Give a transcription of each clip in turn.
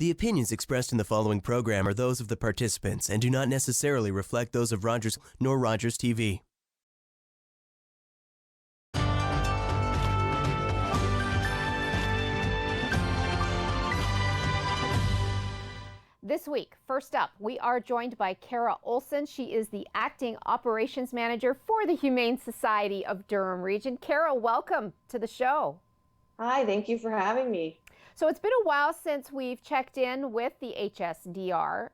The opinions expressed in the following program are those of the participants and do not necessarily reflect those of Rogers nor Rogers TV. This week, first up, we are joined by Kara Olsen. She is the Acting Operations Manager for the Humane Society of Durham Region. Kara, welcome to the show. Hi, thank you for having me. So it's been a while since we've checked in with the HSDR.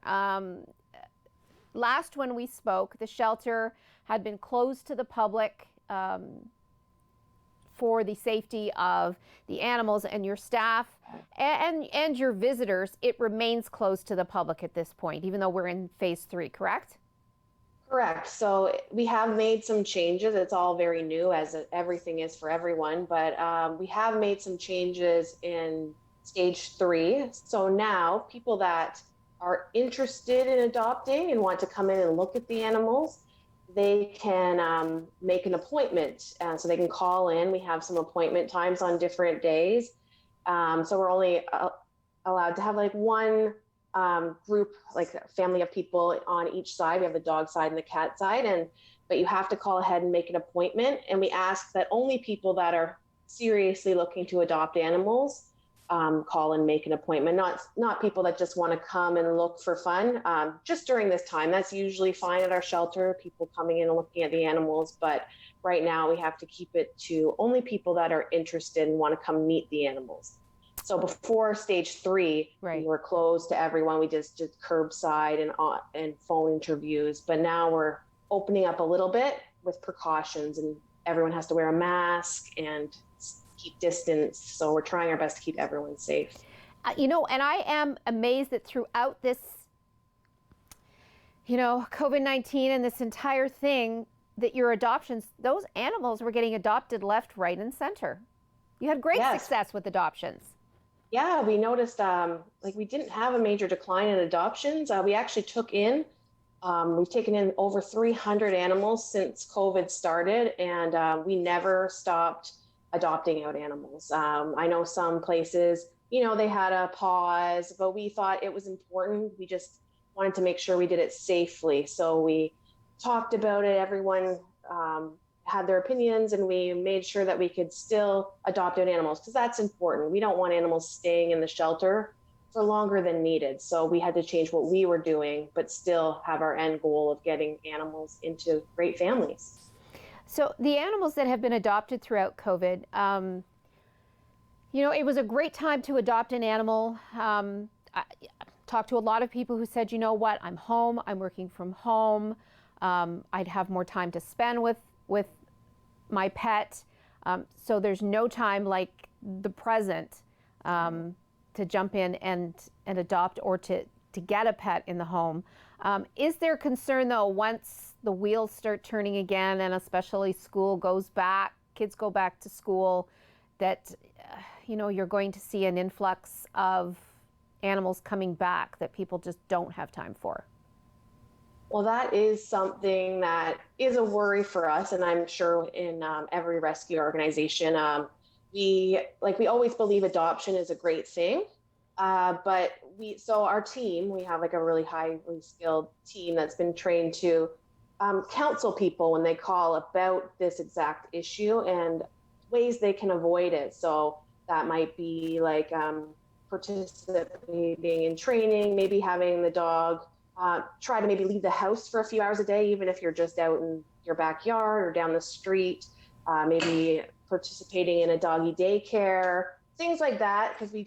Last when we spoke, the shelter had been closed to the public for the safety of the animals and your staff and your visitors. It remains closed to the public at this point, even though we're in phase 3, correct? Correct. So we have made some changes. It's all very new, as everything is for everyone, but we have made some changes in stage 3. So now people that are interested in adopting and want to come in and look at the animals, they can make an appointment. So they can call in. We have some appointment times on different days. So we're only allowed to have like one group, like a family of people on each side. We have the dog side and the cat side, but you have to call ahead and make an appointment. And we ask that only people that are seriously looking to adopt animals call and make an appointment, not people that just want to come and look for fun. Just during this time, that's usually fine at our shelter, people coming in and looking at the animals. But right now we have to keep it to only people that are interested and want to come meet the animals. So before stage 3, right, we were closed to everyone. We just did curbside and phone interviews. But now we're opening up a little bit with precautions, and everyone has to wear a mask and keep distance. So we're trying our best to keep everyone safe. And I am amazed that throughout this, COVID-19 and this entire thing, that your adoptions, those animals were getting adopted left, right, and center. You had great success with adoptions. Yeah, we noticed we didn't have a major decline in adoptions. We actually we've taken in over 300 animals since COVID started, and we never stopped adopting out animals. I know some places, they had a pause, but we thought it was important. We just wanted to make sure we did it safely. So we talked about it. Everyone had their opinions, and we made sure that we could still adopt out animals, because that's important. We don't want animals staying in the shelter for longer than needed. So we had to change what we were doing, but still have our end goal of getting animals into great families. So the animals that have been adopted throughout COVID, it was a great time to adopt an animal. I talked to a lot of people who said, you know what, I'm home, I'm working from home. I'd have more time to spend with my pet. So there's no time like the present to jump in and adopt or to get a pet in the home. Is there concern, though, once the wheels start turning again, and especially school goes back, kids go back to school, that you're going to see an influx of animals coming back that people just don't have time for? Well, that is something that is a worry for us, and I'm sure in every rescue organization. We always believe adoption is a great thing, but our team, we have like a really highly skilled team that's been trained to counsel people when they call about this exact issue and ways they can avoid it. So that might be like participating in training, maybe having the dog try to maybe leave the house for a few hours a day, even if you're just out in your backyard or down the street, maybe participating in a doggy daycare, things like that, because we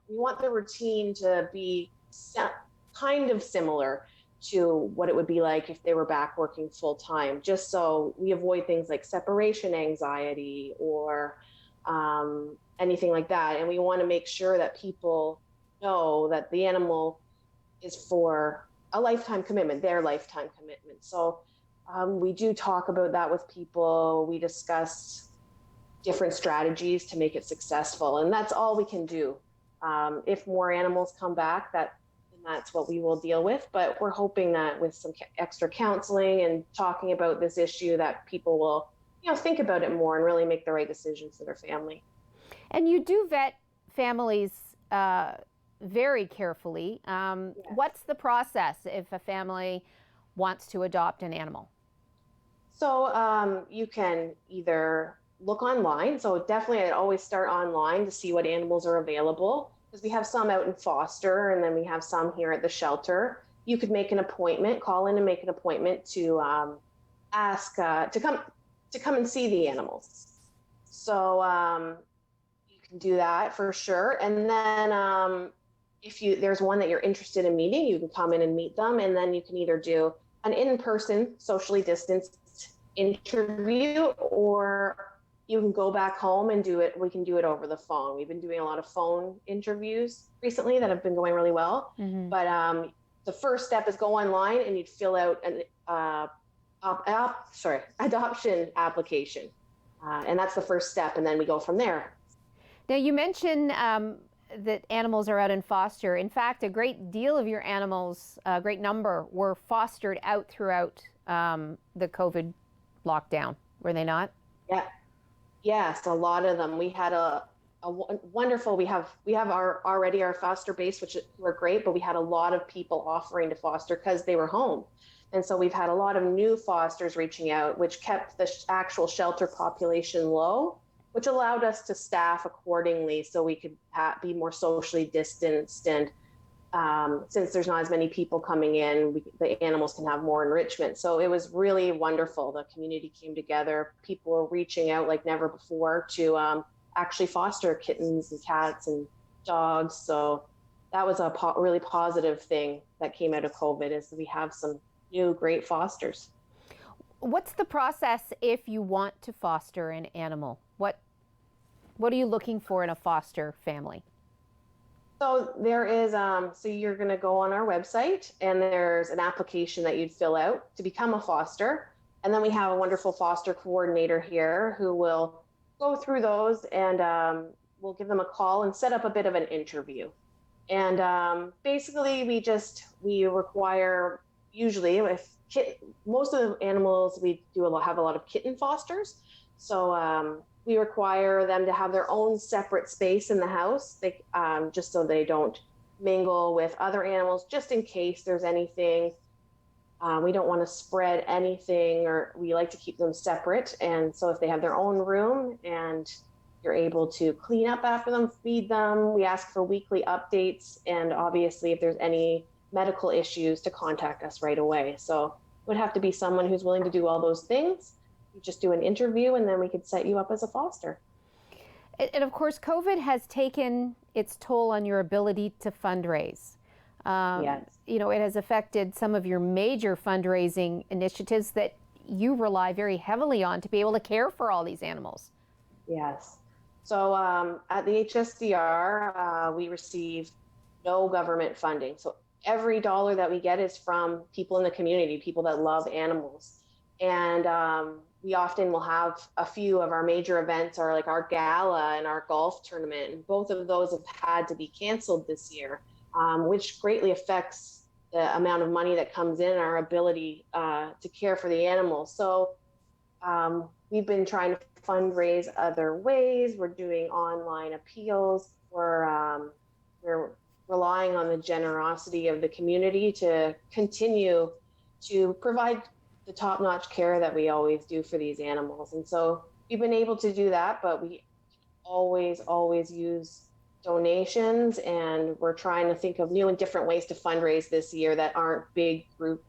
want the routine to be kind of similar to what it would be like if they were back working full time, just so we avoid things like separation anxiety or anything like that. And we want to make sure that people know that the animal is for a lifetime commitment, their lifetime commitment. So we do talk about that with people. We discuss different strategies to make it successful, and that's all we can do. If more animals come back, that's what we will deal with. But we're hoping that with some extra counseling and talking about this issue, that people will, think about it more and really make the right decisions for their family. And you do vet families very carefully. Yes. What's the process if a family wants to adopt an animal? So you can either look online. So definitely I'd always start online to see what animals are available, because we have some out in foster and then we have some here at the shelter. You could make an appointment, call in and make an appointment to ask to come and see the animals. So you can do that for sure. And then if there's one that you're interested in meeting, you can come in and meet them, and then you can either do an in-person socially distanced interview, or you can go back home and do it. We can do it over the phone. We've been doing a lot of phone interviews recently that have been going really well. Mm-hmm. But the first step is go online and you'd fill out an adoption application. And that's the first step. And then we go from there. Now, you mentioned that animals are out in foster. In fact, a great deal of your animals, a great number, were fostered out throughout the COVID lockdown, were they not? Yeah. Yes, a lot of them. We had a wonderful, we have already our foster base, which were great, but we had a lot of people offering to foster because they were home. And so we've had a lot of new fosters reaching out, which kept the actual shelter population low, which allowed us to staff accordingly so we could be more socially distanced. And since there's not as many people coming in, the animals can have more enrichment. So it was really wonderful. The community came together. People were reaching out like never before to actually foster kittens and cats and dogs. So that was a really positive thing that came out of COVID, is we have some new great fosters. What's the process if you want to foster an animal? What are you looking for in a foster family? So there is, so you're going to go on our website, and there's an application that you'd fill out to become a foster. And then we have a wonderful foster coordinator here who will go through those, and we'll give them a call and set up a bit of an interview. And basically we require, usually most of the animals, we have a lot of kitten fosters. So we require them to have their own separate space in the house, just so they don't mingle with other animals, just in case there's anything. We don't want to spread anything, or we like to keep them separate. And so if they have their own room and you're able to clean up after them, feed them, we ask for weekly updates. And obviously, if there's any medical issues, to contact us right away. So it would have to be someone who's willing to do all those things. You just do an interview, and then we could set you up as a foster. And of course, COVID has taken its toll on your ability to fundraise. Yes. It has affected some of your major fundraising initiatives that you rely very heavily on to be able to care for all these animals. Yes. So at the HSDR, we receive no government funding. So every dollar that we get is from people in the community, people that love animals. And we often will have a few of our major events, or like our gala and our golf tournament. And both of those have had to be canceled this year, which greatly affects the amount of money that comes in, our ability to care for the animals. So we've been trying to fundraise other ways. We're doing online appeals. We're relying on the generosity of the community to continue to provide the top-notch care that we always do for these animals. And so we've been able to do that, but we always use donations, and we're trying to think of new and different ways to fundraise this year that aren't big group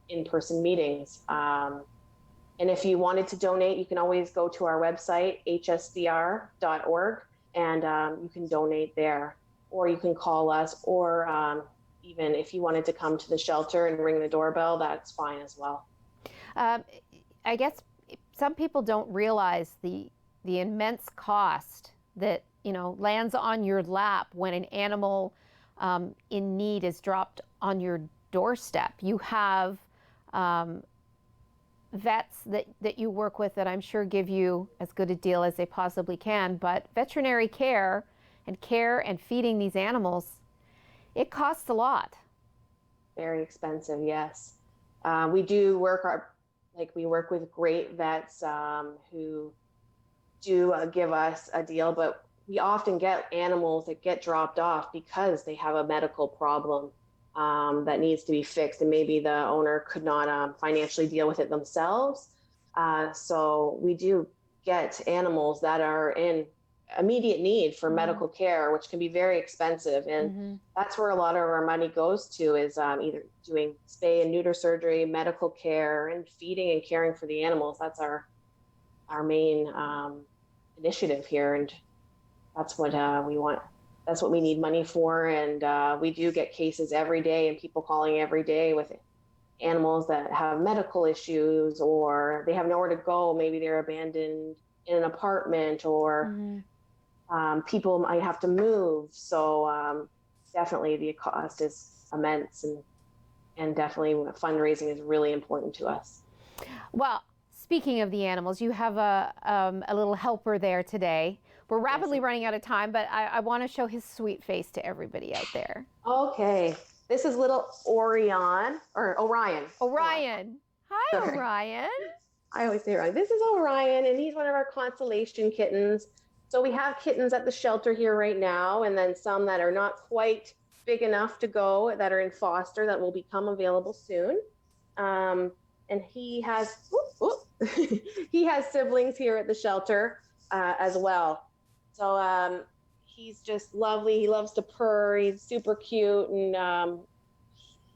in-person meetings. And if you wanted to donate, you can always go to our website, hsdr.org, and you can donate there, or you can call us, or even if you wanted to come to the shelter and ring the doorbell, that's fine as well. I guess some people don't realize the immense cost that lands on your lap when an animal in need is dropped on your doorstep. You have vets that you work with that I'm sure give you as good a deal as they possibly can, but veterinary care and feeding these animals, it costs a lot. Very expensive, yes. We do we work with great vets who do give us a deal, but we often get animals that get dropped off because they have a medical problem that needs to be fixed, and maybe the owner could not financially deal with it themselves. So we do get animals that are in immediate need for medical care, which can be very expensive. And that's where a lot of our money goes to, is either doing spay and neuter surgery, medical care, and feeding and caring for the animals. That's our main initiative here. And that's what we want. That's what we need money for. And we do get cases every day, and people calling every day with animals that have medical issues, or they have nowhere to go. Maybe they're abandoned in an apartment, or people might have to move. So definitely the cost is immense, and definitely fundraising is really important to us. Well, speaking of the animals, you have a little helper there today. We're rapidly running out of time, but I want to show his sweet face to everybody out there. Okay. This is little Orion. Orion. Hi, Sorry. Orion. I always say Orion. This is Orion, and he's one of our constellation kittens. So we have kittens at the shelter here right now, and then some that are not quite big enough to go, that are in foster, that will become available soon. And he has he has siblings here at the shelter as well. So he's just lovely. He loves to purr. He's super cute, and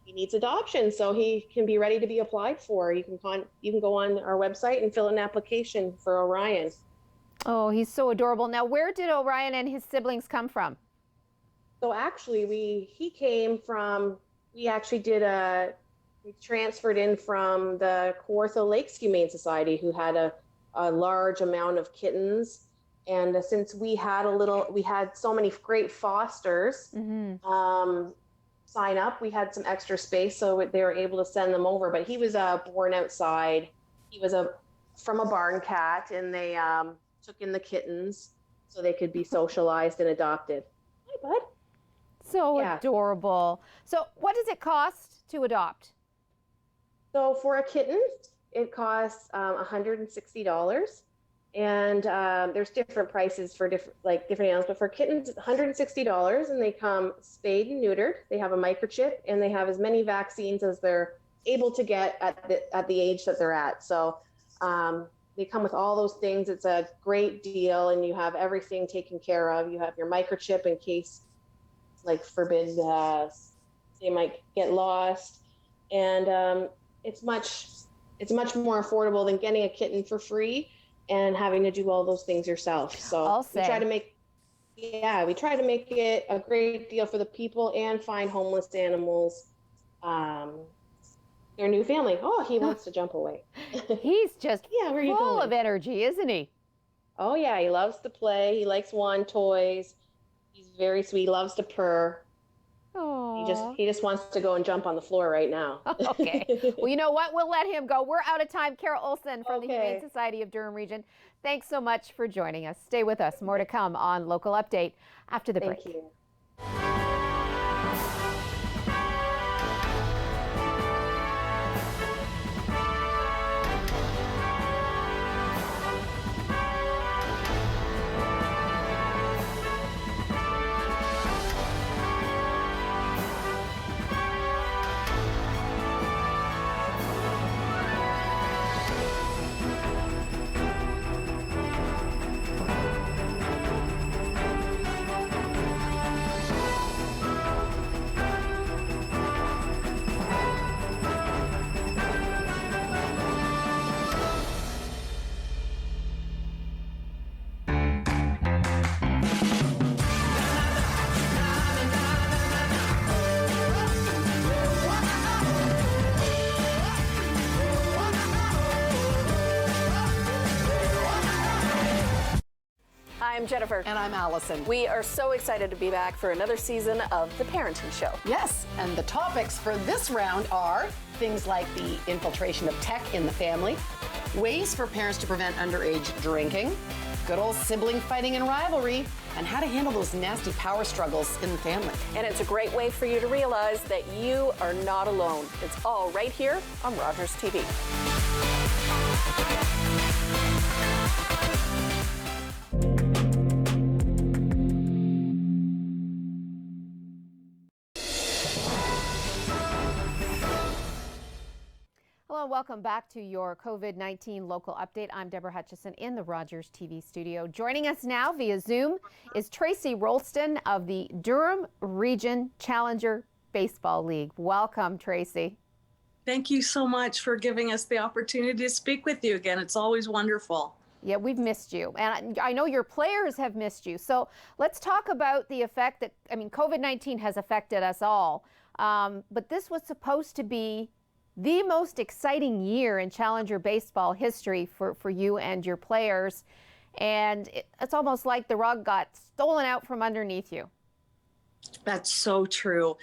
he needs adoption, so he can be ready to be applied for. You can go on our website and fill an application for Orion. Oh, he's so adorable. Now, where did Orion and his siblings come from? So actually, we transferred in from the Kawartha Lakes Humane Society, who had a large amount of kittens. And since we had so many great fosters sign up, we had some extra space, so they were able to send them over. But he was born outside. He was from a barn cat, and they took in the kittens so they could be socialized and adopted. Hi, bud. So adorable. So what does it cost to adopt? So for a kitten, it costs $160. And there's different prices for different animals, but for kittens, it's $160, and they come spayed and neutered. They have a microchip, and they have as many vaccines as they're able to get at the age that they're at. So they come with all those things. It's a great deal, and you have everything taken care of. You have your microchip in case, forbid, they might get lost, and it's much more affordable than getting a kitten for free and having to do all those things yourself. So we try to make it a great deal for the people and find homeless animals their new family. Oh, he wants to jump away. He's just full of energy, isn't he? Oh yeah, he loves to play. He likes wand toys. He's very sweet. He loves to purr. Aww. He just wants to go and jump on the floor right now. Okay. Well, you know what? We'll let him go. We're out of time. Carol Olsen from the Humane Society of Durham Region. Thanks so much for joining us. Stay with us. More to come on Local Update after the break. Thank you. I'm Jennifer. And I'm Allison. We are so excited to be back for another season of The Parenting Show. Yes, and the topics for this round are things like the infiltration of tech in the family, ways for parents to prevent underage drinking, good old sibling fighting and rivalry, and how to handle those nasty power struggles in the family. And it's a great way for you to realize that you are not alone. It's all right here on Rogers TV. and welcome back to your COVID-19 local update. I'm Deborah Hutchison in the Rogers TV studio. Joining us now via Zoom is Tracy Roulston of the Durham Region Challenger Baseball League. Welcome, Tracy. Thank you so much for giving us the opportunity to speak with you again. It's always wonderful. Yeah, we've missed you. And I know your players have missed you. So let's talk about the effect that, COVID-19 has affected us all. But this was supposed to be the most exciting year in Challenger baseball history for you and your players. And it's almost like the rug got stolen out from underneath you. That's so true.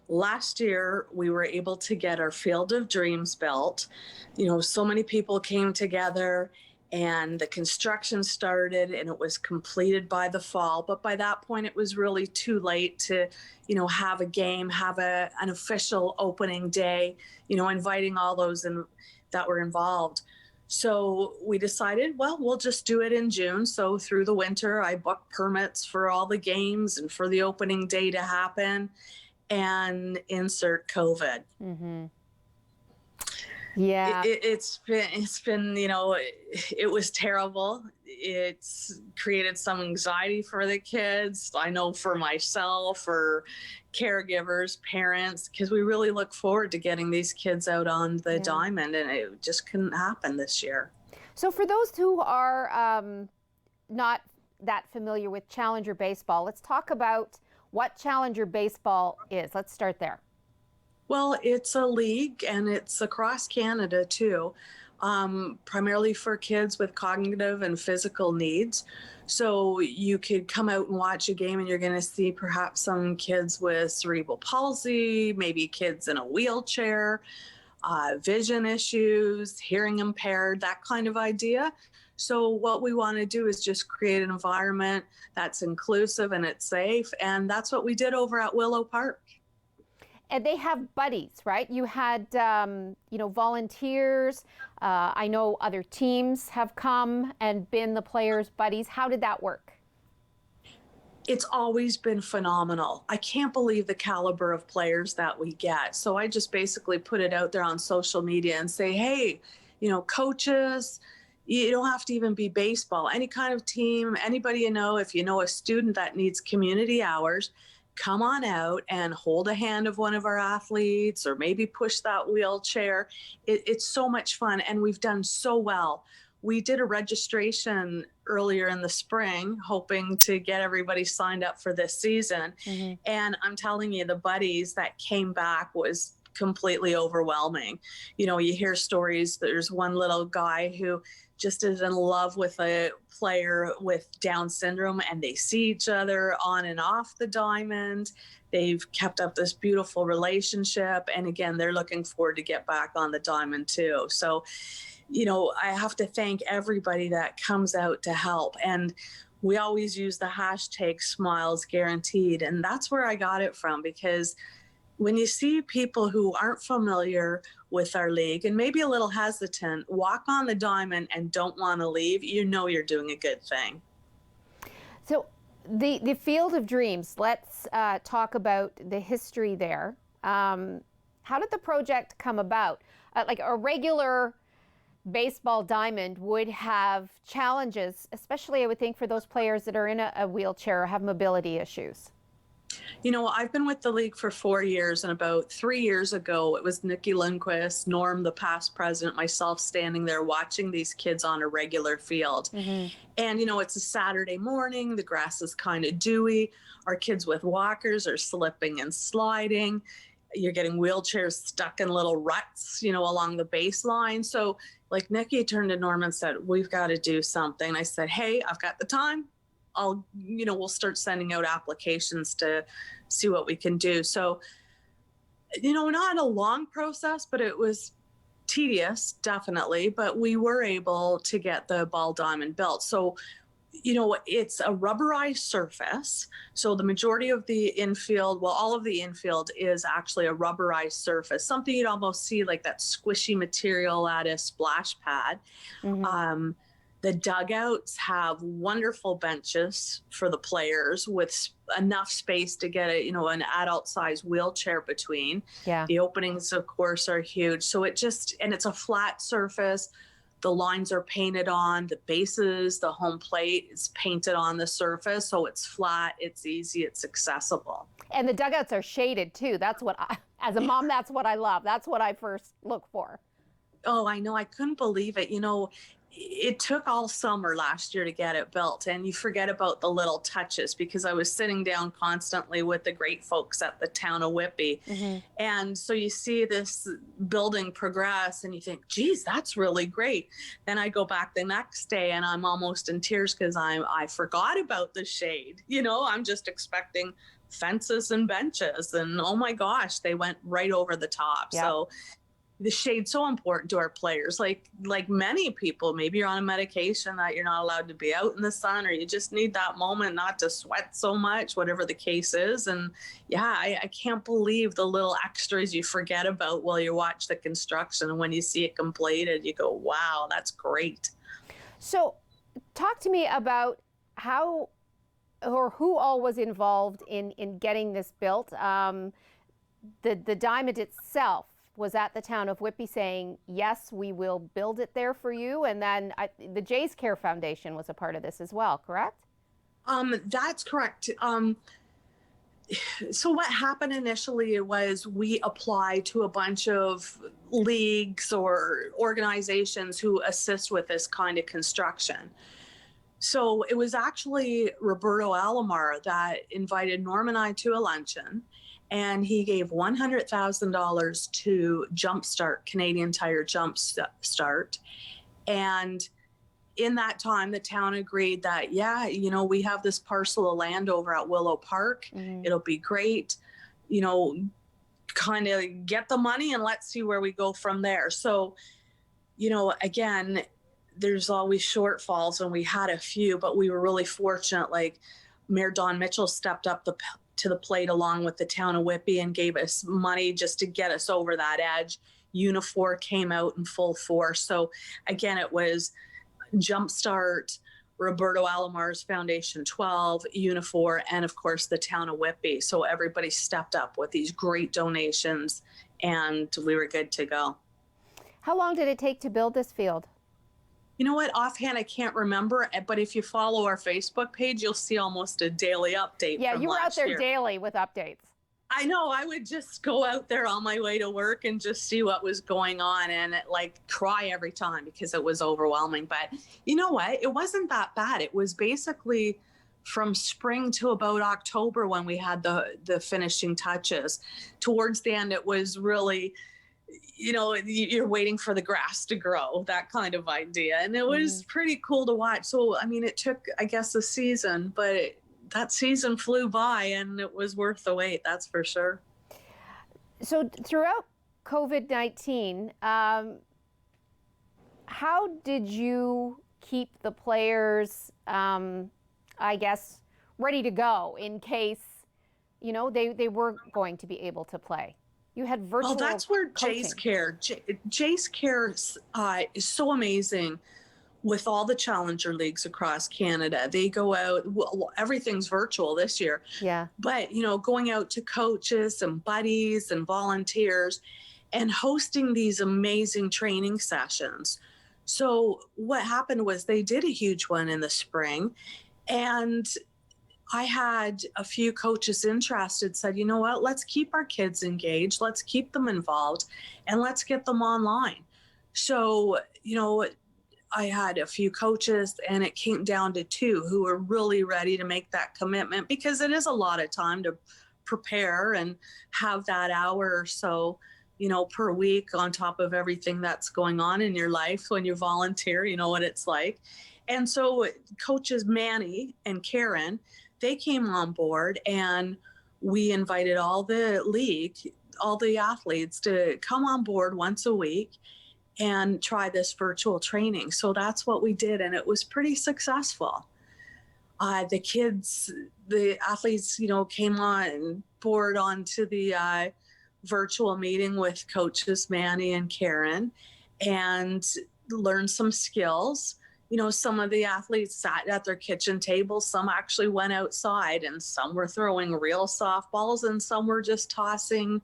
Last year, we were able to get our Field of Dreams built. So many people came together and the construction started and it was completed by the fall. But by that point, it was really too late to, have a game, have an official opening day, inviting all those that were involved. So we decided, well, we'll just do it in June. So through the winter, I booked permits for all the games and for the opening day to happen, and insert COVID. Mm-hmm. Yeah, it's been, it was terrible. It's created some anxiety for the kids. I know for myself, for caregivers, parents, because we really look forward to getting these kids out on the diamond, and it just couldn't happen this year. So for those who are not that familiar with Challenger baseball, let's talk about what Challenger baseball is. Let's start there. Well, it's a league and it's across Canada too, primarily for kids with cognitive and physical needs. So you could come out and watch a game and you're going to see perhaps some kids with cerebral palsy, maybe kids in a wheelchair, vision issues, hearing impaired, that kind of idea. So what we want to do is just create an environment that's inclusive and it's safe. And that's what we did over at Willow Park. And they have buddies, right? You had, volunteers. I know other teams have come and been the players' buddies. How did that work? It's always been phenomenal. I can't believe the caliber of players that we get. So I just basically put it out there on social media and say, hey, coaches, you don't have to even be baseball. Any kind of team, anybody if you know a student that needs community hours, come on out and hold a hand of one of our athletes or maybe push that wheelchair. It's so much fun, and we've done so well. We did a registration earlier in the spring, hoping to get everybody signed up for this season. Mm-hmm. And I'm telling you, the buddies that came back was completely overwhelming. You hear stories. There's one little guy who just is in love with a player with Down syndrome, and they see each other on and off the diamond. They've kept up this beautiful relationship. And again, they're looking forward to get back on the diamond too. So, I have to thank everybody that comes out to help. And we always use the hashtag Smiles Guaranteed. And that's where I got it from, because when you see people who aren't familiar with our league and maybe a little hesitant, walk on the diamond and don't want to leave, you're doing a good thing. So the Field of Dreams, let's talk about the history there. How did the project come about? Like a regular baseball diamond would have challenges, especially I would think for those players that are in a wheelchair or have mobility issues. I've been with the league for 4 years, and about 3 years ago, it was Nikki Lundquist, Norm, the past president, myself standing there watching these kids on a regular field. Mm-hmm. And, it's a Saturday morning, the grass is kind of dewy. Our kids with walkers are slipping and sliding. You're getting wheelchairs stuck in little ruts, along the baseline. So like Nikki turned to Norm and said, we've got to do something. I said, hey, I've got the time. We'll start sending out applications to see what we can do. So, not a long process, but it was tedious, definitely, but we were able to get the ball diamond built. So, it's a rubberized surface. So the majority of the infield, all of the infield is actually a rubberized surface, something you'd almost see like that squishy material at a splash pad. Mm-hmm. The dugouts have wonderful benches for the players with enough space to get an adult size wheelchair between. Yeah. The openings, of course, are huge. So and it's a flat surface. The lines are painted on the bases. The home plate is painted on the surface. So it's flat, it's easy, it's accessible. And the dugouts are shaded too. That's what as a mom, that's what I love. That's what I first look for. Oh, I know. I couldn't believe it. It took all summer last year to get it built, and you forget about the little touches because I was sitting down constantly with the great folks at the town of Whitby. Mm-hmm. And so you see this building progress and you think, geez, that's really great. Then I go back the next day and I'm almost in tears because I forgot about the shade. I'm just expecting fences and benches, and oh my gosh, they went right over the top. Yep. So the shade's so important to our players. Like many people, maybe you're on a medication that you're not allowed to be out in the sun, or you just need that moment not to sweat so much, whatever the case is. And yeah, I can't believe the little extras you forget about while you watch the construction. And when you see it completed, you go, wow, that's great. So talk to me about how or who all was involved in getting this built. The diamond itself was at the town of Whitby saying, yes, we will build it there for you. And then the Jays Care Foundation was a part of this as well, correct? That's correct. So what happened initially was we applied to a bunch of leagues or organizations who assist with this kind of construction. So it was actually Roberto Alomar that invited Norm and I to a luncheon. And he gave $100,000 to Jumpstart, Canadian Tire Jumpstart. And in that time, the town agreed that, we have this parcel of land over at Willow Park. Mm-hmm. It'll be great, kind of get the money and let's see where we go from there. So, again, there's always shortfalls, and we had a few, but we were really fortunate. Like Mayor Don Mitchell stepped up to the plate along with the town of Whitby and gave us money just to get us over that edge. Unifor came out in full force. So again, it was Jumpstart, Roberto Alomar's Foundation 12, Unifor, and of course the town of Whitby. So everybody stepped up with these great donations and we were good to go. How long did it take to build this field? You know what? Offhand, I can't remember. But if you follow our Facebook page, you'll see almost a daily update. Yeah, from you were out there year. Daily with updates. I know. I would just go out there on my way to work and just see what was going on and cry every time because it was overwhelming. But you know what? It wasn't that bad. It was basically from spring to about October when we had the finishing touches. Towards the end, it was really, you're waiting for the grass to grow, that kind of idea. And it was pretty cool to watch. So, it took, I guess, a season, but that season flew by and it was worth the wait, that's for sure. So throughout COVID-19, how did you keep the players, ready to go in case, they were going to be able to play? You had virtual Well, that's where coaching. Jays Care is so amazing with all the challenger leagues across Canada. They go out, everything's virtual this year. Yeah. But, going out to coaches and buddies and volunteers and hosting these amazing training sessions. So what happened was they did a huge one in the spring, and I had a few coaches interested, said, you know what, let's keep our kids engaged, let's keep them involved, and let's get them online. So, I had a few coaches, and it came down to 2 who were really ready to make that commitment, because it is a lot of time to prepare and have that hour or so, per week on top of everything that's going on in your life when you volunteer, what it's like. And so coaches Manny and Karen, they came on board, and we invited all the athletes to come on board once a week and try this virtual training. So that's what we did, and it was pretty successful. The athletes, came on board onto the virtual meeting with coaches Manny and Karen and learned some skills, some of the athletes sat at their kitchen table, some actually went outside, and some were throwing real softballs, and some were just tossing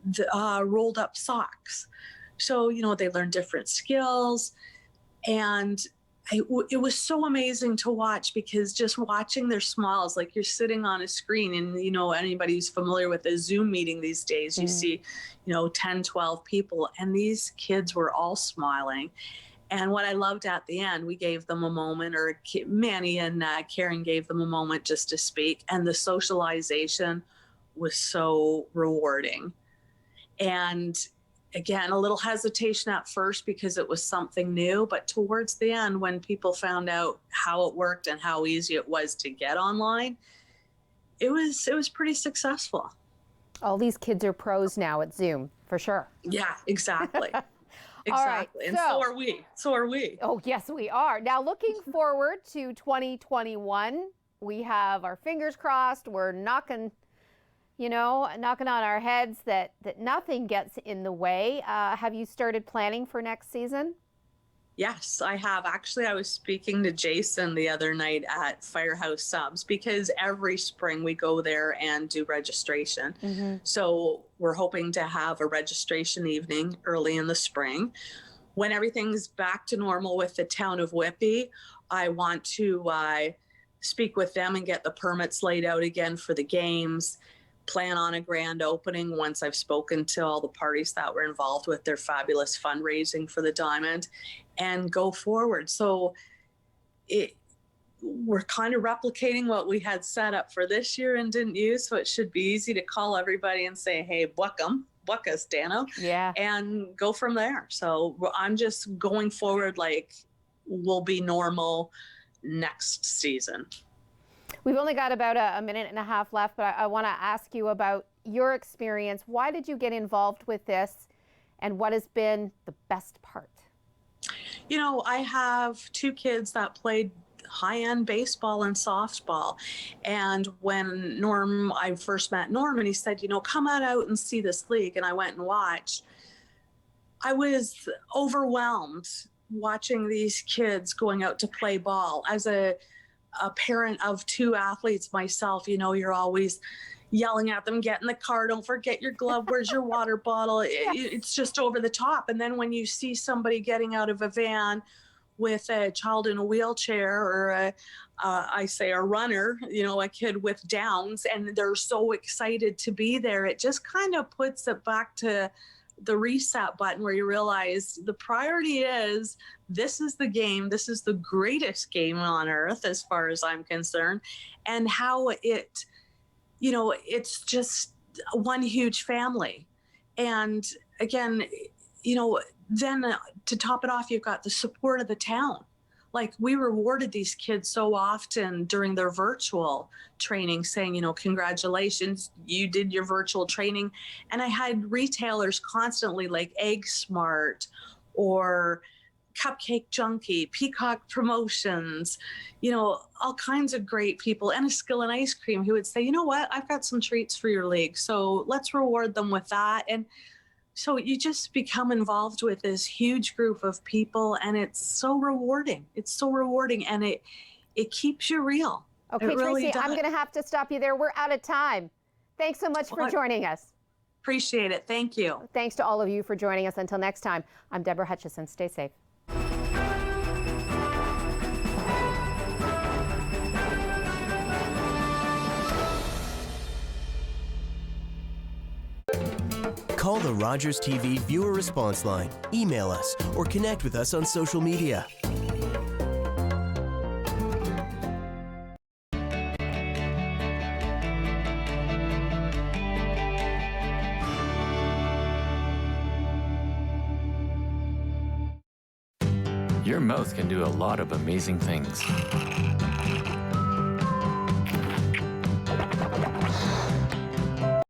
the, rolled up socks. So, they learned different skills. And it was so amazing to watch, because just watching their smiles, like you're sitting on a screen, and anybody who's familiar with a Zoom meeting these days, you see 10, 12 people, and these kids were all smiling. And what I loved at the end, we gave them a moment, or Manny and Karen gave them a moment just to speak, and the socialization was so rewarding. And again, a little hesitation at first because it was something new, but towards the end, when people found out how it worked and how easy it was to get online, it was pretty successful. All these kids are pros now at Zoom, for sure. Yeah, exactly. All right, and so are we. So are we. Oh, yes, we are. Now, looking forward to 2021, we have our fingers crossed. We're knocking on our heads that nothing gets in the way. Have you started planning for next season? Yes, I have. Actually, I was speaking to Jason the other night at Firehouse Subs, because every spring we go there and do registration. Mm-hmm. So we're hoping to have a registration evening early in the spring. When everything's back to normal with the town of Whitby, I want to speak with them and get the permits laid out again for the games. Plan on a grand opening once I've spoken to all the parties that were involved with their fabulous fundraising for the Diamond, and go forward. So we're kind of replicating what we had set up for this year and didn't use. So it should be easy to call everybody and say, hey, book us, Dano. Yeah. And go from there. So I'm just going forward like we'll be normal next season. We've only got about a minute and a half left, but I want to ask you about your experience. Why did you get involved with this, and what has been the best part? I have two kids that played high-end baseball and softball. And when I first met Norm, and he said, come out and see this league. And I went and watched. I was overwhelmed watching these kids going out to play ball. As a parent of two athletes myself, you're always yelling at them, get in the car, don't forget your glove, where's your water bottle? It's just over the top. And then when you see somebody getting out of a van with a child in a wheelchair, or a runner, a kid with Downs, and they're so excited to be there, it just kind of puts it back to the reset button, where you realize the priority is, this is the game. This is the greatest game on earth, as far as I'm concerned. And how it's just one huge family. And again, then to top it off, you've got the support of the town. Like, we rewarded these kids so often during their virtual training, saying, congratulations, you did your virtual training. And I had retailers constantly, like Egg Smart or Cupcake Junkie, Peacock Promotions, all kinds of great people, and a Skill and Ice Cream, who would say, you know what, I've got some treats for your league, so let's reward them with that. And so you just become involved with this huge group of people, and it's so rewarding. It's so rewarding, and it keeps you real. Okay, really, Tracy, I'm going to have to stop you there. We're out of time. Thanks so much for joining us. Appreciate it. Thank you. Thanks to all of you for joining us. Until next time, I'm Deborah Hutchison. Stay safe. Call the Rogers TV viewer response line, email us, or connect with us on social media. Your mouth can do a lot of amazing things.